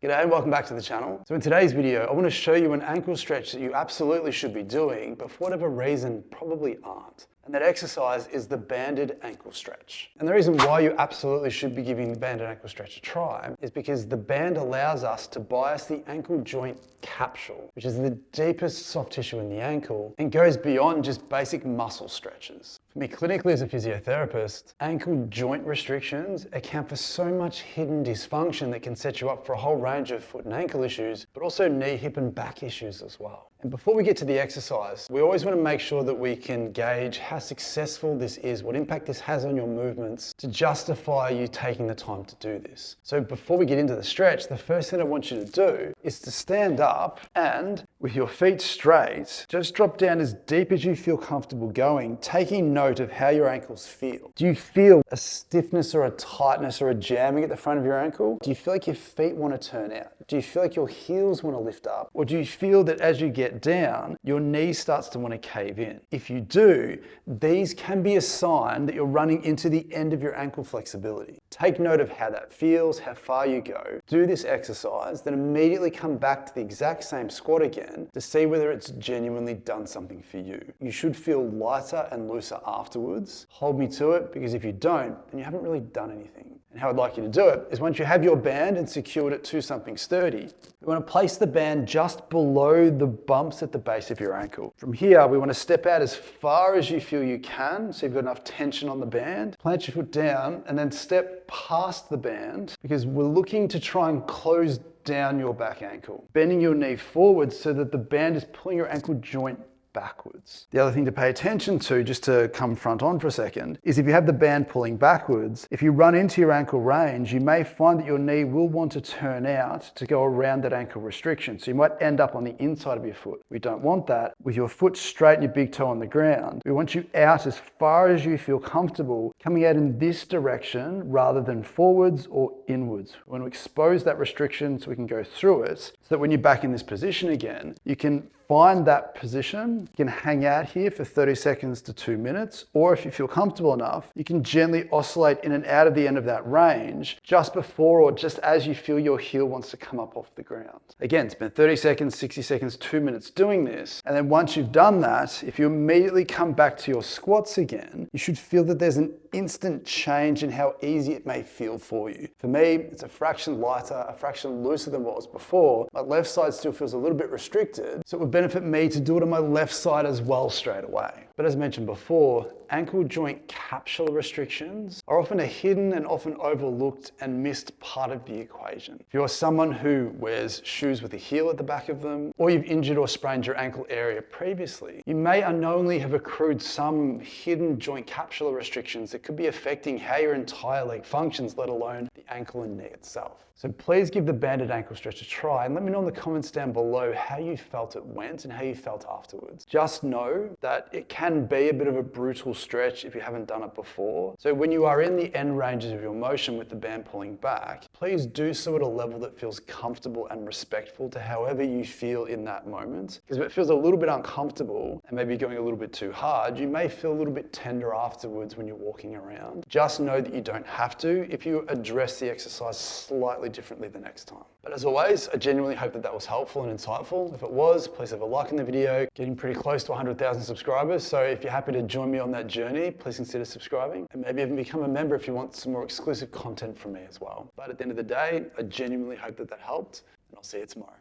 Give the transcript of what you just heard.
G'day and welcome back to the channel. So in today's video, I want to show you an ankle stretch that you absolutely should be doing, but for whatever reason, probably aren't. And that exercise is the banded ankle stretch. And the reason why you absolutely should be giving the banded ankle stretch a try is because the band allows us to bias the ankle joint capsule, which is the deepest soft tissue in the ankle and goes beyond just basic muscle stretches. For me, clinically as a physiotherapist, ankle joint restrictions account for so much hidden dysfunction that can set you up for a whole range of foot and ankle issues, but also knee, hip and back issues as well. And before we get to the exercise, we always want to make sure that we can gauge how successful this is, what impact this has on your movements to justify you taking the time to do this. So before we get into the stretch, the first thing I want you to do is to stand up and with your feet straight, just drop down as deep as you feel comfortable going, taking note of how your ankles feel. Do you feel a stiffness or a tightness or a jamming at the front of your ankle? Do you feel like your feet want to turn out? Do you feel like your heels want to lift up? Or do you feel that as you get down, your knee starts to want to cave in? If you do, these can be a sign that you're running into the end of your ankle flexibility. Take note of how that feels, how far you go. Do this exercise, then immediately come back to the exact same squat again to see whether it's genuinely done something for you. You should feel lighter and looser afterwards. Hold me to it, because if you don't, then you haven't really done anything. And how I'd like you to do it is once you have your band and secured it to something sturdy, you want to place the band just below the bumps at the base of your ankle. From here, we want to step out as far as you feel you can, so you've got enough tension on the band. Plant your foot down and then step past the band, because we're looking to try and close down your back ankle. Bending your knee forward so that the band is pulling your ankle joint backwards. The other thing to pay attention to, just to come front on for a second, is if you have the band pulling backwards, if you run into your ankle range, you may find that your knee will want to turn out to go around that ankle restriction. So you might end up on the inside of your foot. We don't want that. With your foot straight and your big toe on the ground, we want you out as far as you feel comfortable, coming out in this direction rather than forwards or inwards. We want to expose that restriction so we can go through it, so that when you're back in this position again, you can find that position. You can hang out here for 30 seconds to 2 minutes, or if you feel comfortable enough, you can gently oscillate in and out of the end of that range just before or just as you feel your heel wants to come up off the ground. Again, spend 30 seconds, 60 seconds, 2 minutes doing this. And then once you've done that, if you immediately come back to your squats again, you should feel that there's an instant change in how easy it may feel for you. For me, it's a fraction lighter, a fraction looser than what was before. My left side still feels a little bit restricted, so it would benefit me to do it on my left side as well straight away. But as mentioned before, ankle joint capsular restrictions are often a hidden and often overlooked and missed part of the equation. If you're someone who wears shoes with a heel at the back of them, or you've injured or sprained your ankle area previously, you may unknowingly have accrued some hidden joint capsular restrictions that could be affecting how your entire leg functions, let alone the ankle and knee itself. So please give the banded ankle stretch a try and let me know in the comments down below how you felt it went and how you felt afterwards. Just know that it can be a bit of a brutal stretch if you haven't done it before. So when you are in the end ranges of your motion with the band pulling back, please do so at a level that feels comfortable and respectful to however you feel in that moment. Because if it feels a little bit uncomfortable and maybe going a little bit too hard, you may feel a little bit tender afterwards when you're walking around. Just know that you don't have to if you address the exercise slightly differently the next time. But as always, I genuinely hope that that was helpful and insightful. If it was, please have a like on the video. Getting pretty close to 100,000 subscribers, so if you're happy to join me on that journey, please consider subscribing and maybe even become a member if you want some more exclusive content from me as well. But at the end of the day, I genuinely hope that that helped, and I'll see you tomorrow.